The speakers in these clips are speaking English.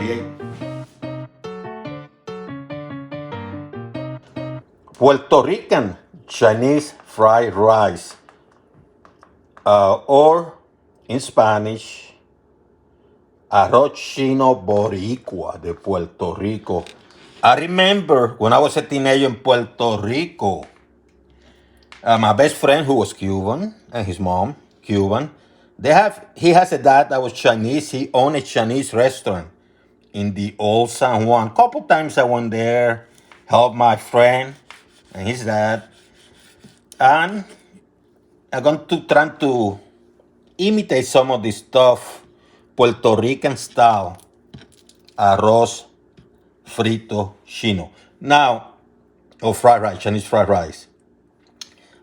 create Puerto Rican Chinese fried rice, or in Spanish, Arroz Chino Boricua de Puerto Rico. I remember when I was a teenager in Puerto Rico, my best friend who was Cuban and his mom Cuban, he has a dad that was Chinese. He owned a Chinese restaurant in the old San Juan. Couple times I went there, helped my friend and his dad, and I'm going to try to imitate some of this stuff, Puerto Rican style, arroz frito chino. Now, or fried rice, Chinese fried rice.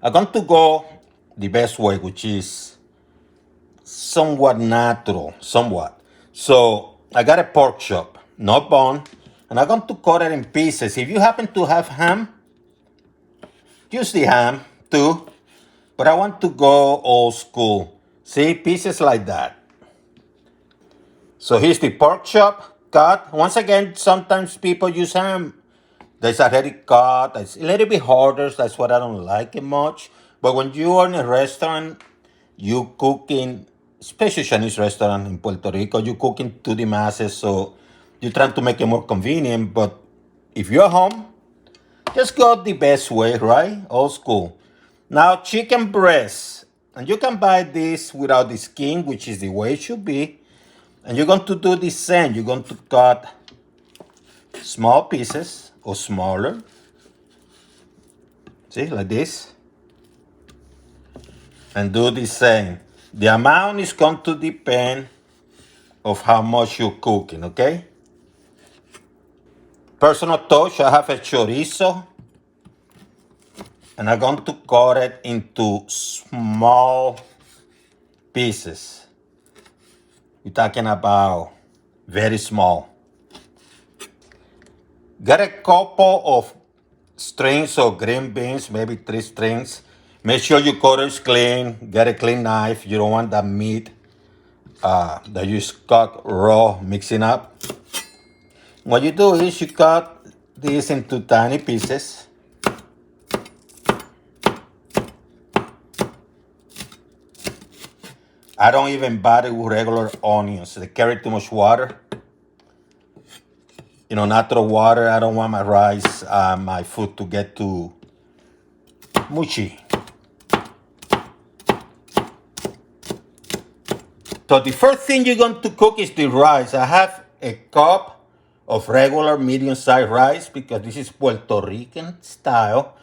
I'm going to go the best way, which is somewhat natural, somewhat. So I got a pork chop, no bone, and I'm going to cut it in pieces. If you happen to have ham, use the ham too, but I want to go old school. See, pieces like that. So here's the pork chop cut. Once again, sometimes people use ham that's already cut. It's a little bit harder. That's what I don't like it much. But when you are in a restaurant, you cooking, especially Chinese restaurant in Puerto Rico, you cooking to the masses. So you're trying to make it more convenient. But if you're home, just go the best way, right? Old school. Now, chicken breast. And you can buy this without the skin, which is the way it should be. And you're going to do the same. You're going to cut small pieces or smaller. See, like this. And do the same. The amount is going to depend of how much you're cooking, okay? Personal touch, I have a chorizo. And I'm going to cut it into small pieces. We're talking about very small. Get a couple of strings of green beans, maybe 3 strings. Make sure your cutter is clean. Get a clean knife. You don't want that meat that you cut raw mixing up. What you do is you cut this into tiny pieces. I don't even bother with regular onions. They carry too much water. You know, natural water. I don't want my rice, my food to get too mushy. So the first thing you're going to cook is the rice. I have a cup of regular medium-sized rice because this is Puerto Rican style.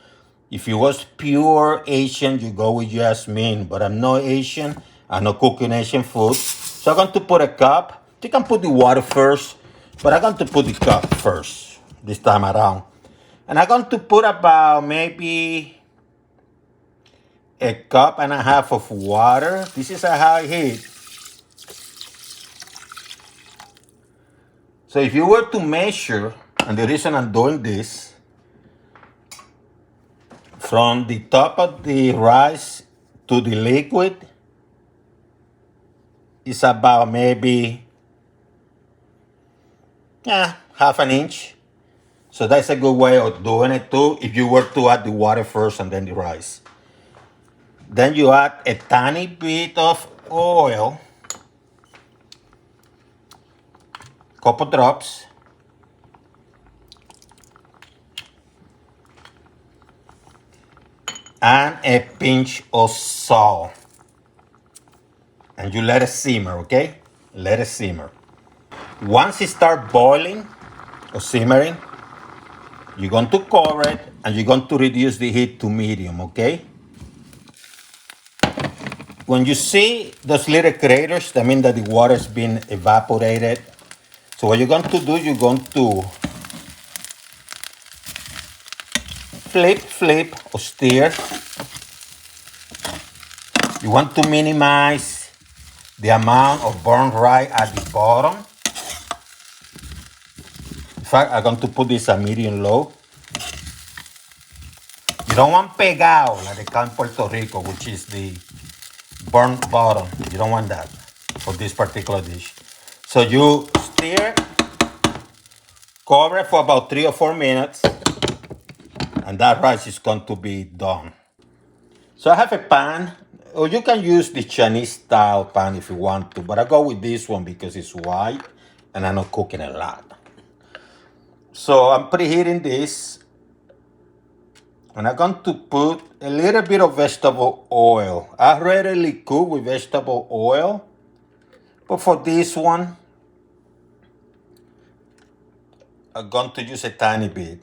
If you was pure Asian, you go with jasmine, but I'm not Asian. I'm not cooking Asian food. So I'm going to put a cup. You can put the water first, but I'm going to put the cup first this time around. And I'm going to put about maybe a cup and a half of water. This is a high heat. So if you were to measure, and the reason I'm doing this, from the top of the rice to the liquid, is about maybe half an inch. So that's a good way of doing it too, if you were to add the water first and then the rice. Then you add a tiny bit of oil, couple drops. And a pinch of salt. And you let it simmer, okay? Let it simmer. Once it starts boiling or simmering, you're going to cover it and you're going to reduce the heat to medium, okay? When you see those little craters, that means that the water has been evaporated. So what you're going to do, you're going to flip or stir. You want to minimize the amount of burnt rice at the bottom. In fact, I'm going to put this at medium low. You don't want pegado like they call in Puerto Rico, which is the burnt bottom. You don't want that for this particular dish. So you stir Cover it for about 3 or 4 minutes, and that rice is going to be done. So I have a pan, or you can use the Chinese style pan if you want to, but I go with this one because it's white and I'm not cooking a lot. So I'm preheating this, and I'm going to put a little bit of vegetable oil. I rarely cook with vegetable oil, but for this one, I'm going to use a tiny bit.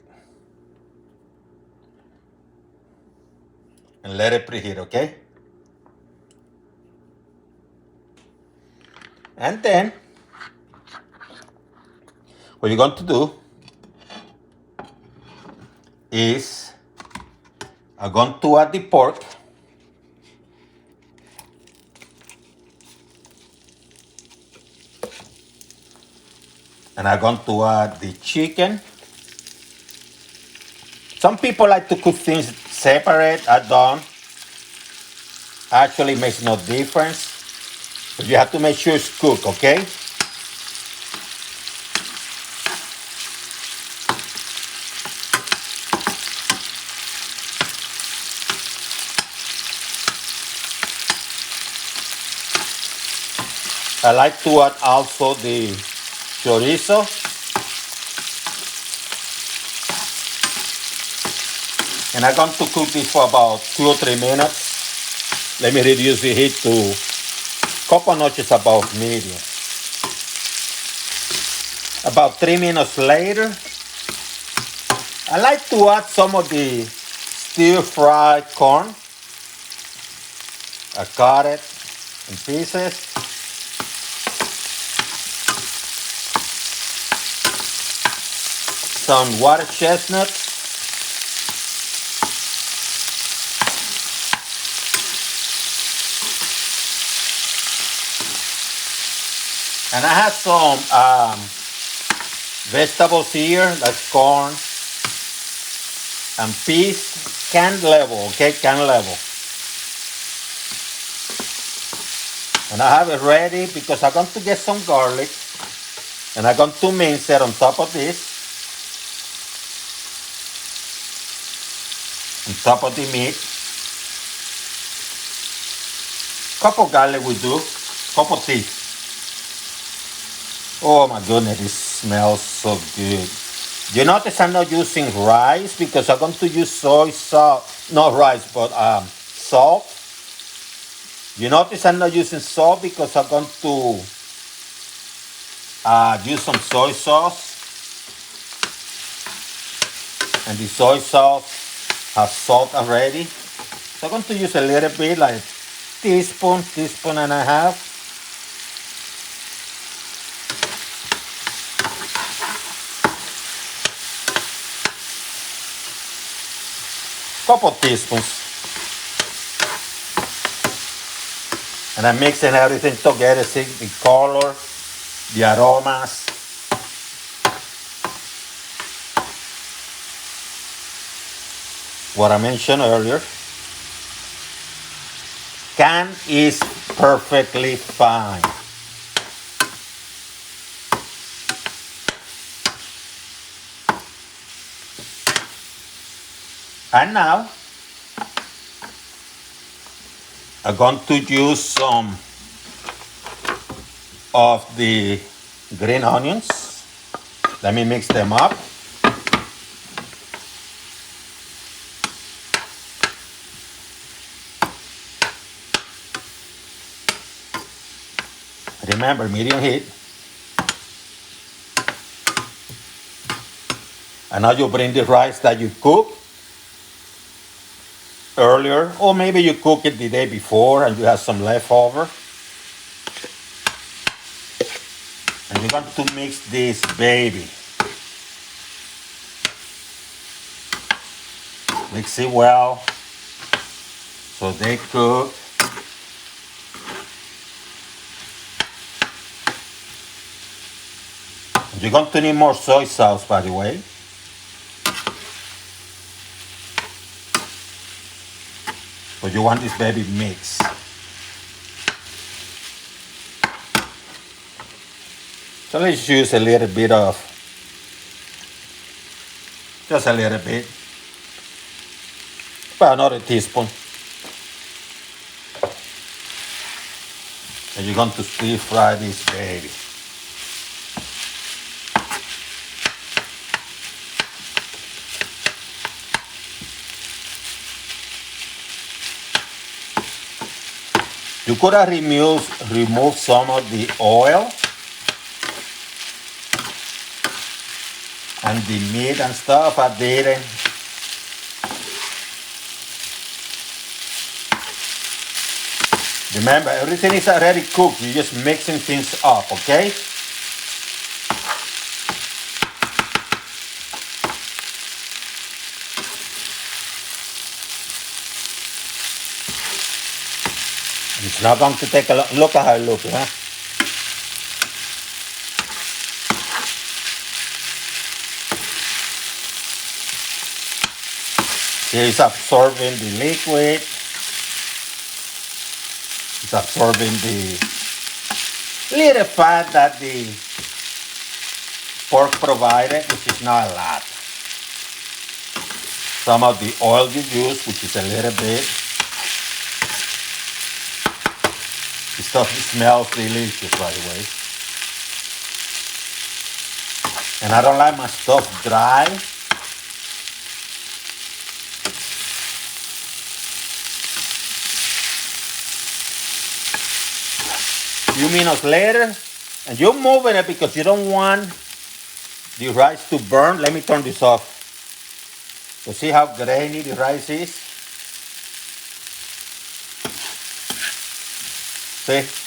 And let it preheat, okay? And then, what you're going to do is, I'm going to add the pork. And I'm going to add the chicken. Some people like to cook things separate. I don't. Actually, it makes no difference. But you have to make sure it's cooked, okay? I like to add also the chorizo. And I'm going to cook this for about 2 or 3 minutes. Let me reduce the heat to a couple notches above medium. About 3 minutes later, I like to add some of the stir-fried corn. I cut it in pieces. Some water chestnuts. And I have some vegetables here, that's corn and peas, canned level, okay, canned level. And I have it ready because I'm going to get some garlic and I'm going to mince it on top of this, on top of the meat. Couple garlic will do, couple teaspoons. Oh my goodness, it smells so good. You notice I'm not using rice because I'm going to use soy sauce, not rice, but salt. You notice I'm not using salt because I'm going to use some soy sauce. And the soy sauce has salt already. So I'm going to use a little bit, like teaspoon and a half. Couple teaspoons. And I'm mixing everything together, see the color, the aromas. What I mentioned earlier. Can is perfectly fine. And now, I'm going to use some of the green onions. Let me mix them up. Remember, medium heat. And now you bring the rice that you cooked earlier, or maybe you cook it the day before and you have some leftover. And you're going to mix this baby. Mix it well so they cook. You're going to need more soy sauce, by the way. But you want this baby mixed. So let's use a little bit of Just a little bit. About another teaspoon. And you're going to stir fry this baby. You could have removed some of the oil and the meat and stuff. I didn't. Remember, everything is already cooked. You're just mixing things up, okay? It's not going to take a lot. Look at how it looks, huh? It's absorbing the liquid. It's absorbing the little fat that the pork provided, which is not a lot. Some of the oil you use, which is a little bit. The stuff smells delicious, by the way. And I don't like my stuff dry. Few minutes later, and you're moving it because you don't want the rice to burn. Let me turn this off. So see how grainy the rice is? See?